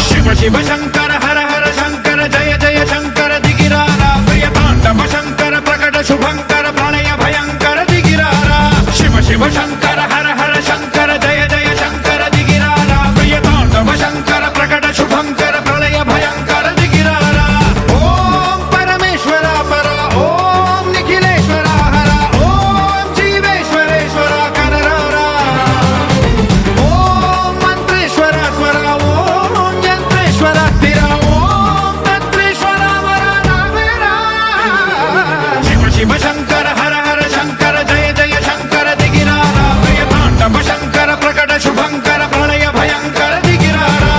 శివ శివ శంకర హర హర శంకర జయ జయ శంకర దిగిరారా ప్రియ తాండవ శంకర ప్రకట శుభంకర ప్రణయ భయంకర దిగిరారా శివ శివ శంకర హర హర శంకర జయ జయ శంకర దిగిరారా ప్రియ తాండవ శంకర ప్రకట శుభంకర ప్రళయ భయంకర దిగిరారా ఓం పరమేశ్వర పర ఓం నిఖిలేశ్వర హర ఓం జీవేశ్వరేశ్వర కరరారా ఓం మంత్రేశ్వర స్వర ఓం యంత్రేశ్వర స్థిర ఓం తంత్రేశ్వర వరదావేరా శివ శివ శంకర హర హర శంకర జయ జయ శంకర దిగిరారా ప్రియ తాండవ శంకర ప్రకట శుభంకర ప్రళయ భయంకర దిగిరారా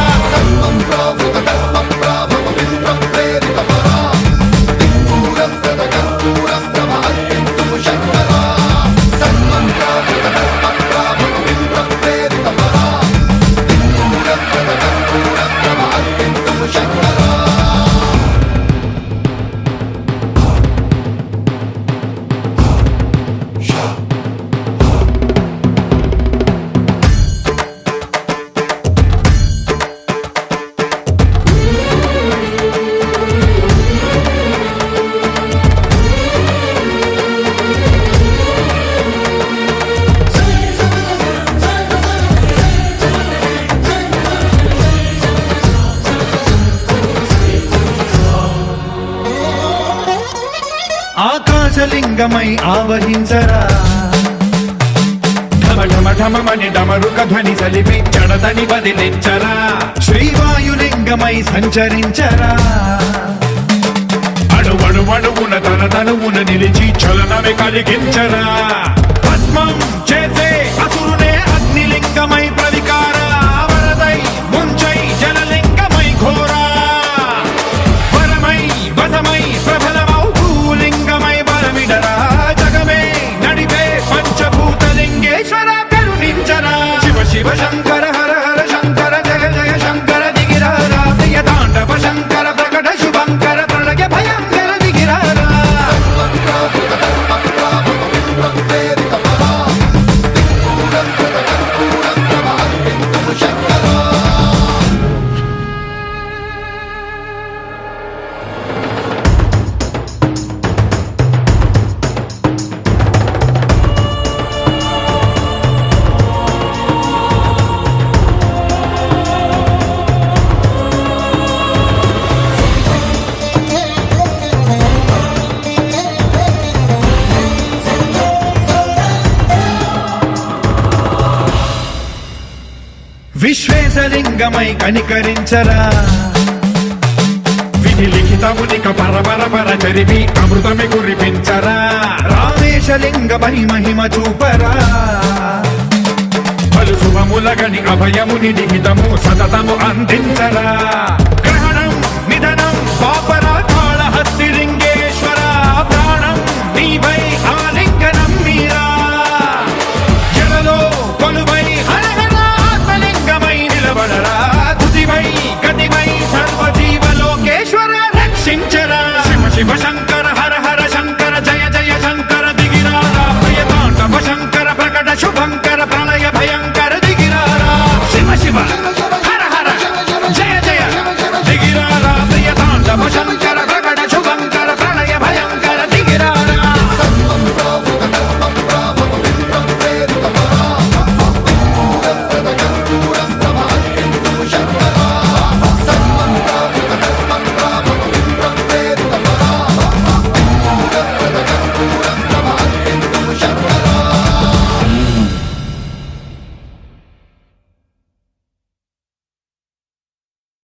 ఆకాశలింగమై ఆవహించరా ఢమ ఢమ ఢమమని డమరుక ధ్వని సలిపి జడదని వదిలించరా శ్రీవాయులింగమై సంచరించరా అణువణువున తన తనువున నిలిచి చలనమే కలిగించరా భస్మం చేసే అసురునే అగ్నిలింగమై ప్రవికార వరదై ముంచై జలలింగమై ఘోరా వరమై వసమై ప్రబలమౌ భూలింగమై బలమిడరా జగమే నడిపే పంచభూతలింగేశ్వర కరుణించరా శివ శివ శంకర హర హర శంకర జయ జయ శంకర దిగిరారా ప్రియ తాండవ శంకర ప్రకట శుభంకర ప్రళయ భయంకర దిగిరారా విశ్వేశలింగమై కనికరించరా విధి లిఖితమునిక పరపర పర చరిపి అమృతమి కురిపించరా రామేశలింగమై మహిమ చూపరా పలు శుభములగని అభయముని లిఖితము సతతము అందించరా గ్రహణం నిధనం పాపరా కాళహస్తి లింగేశ్వర ప్రాణం నీవై ఆలింగనం మీరా జలలో కొలువై తుదివై గతివై సర్వజీవలోకేశ్వర రక్షించరా శివ శివ శంకర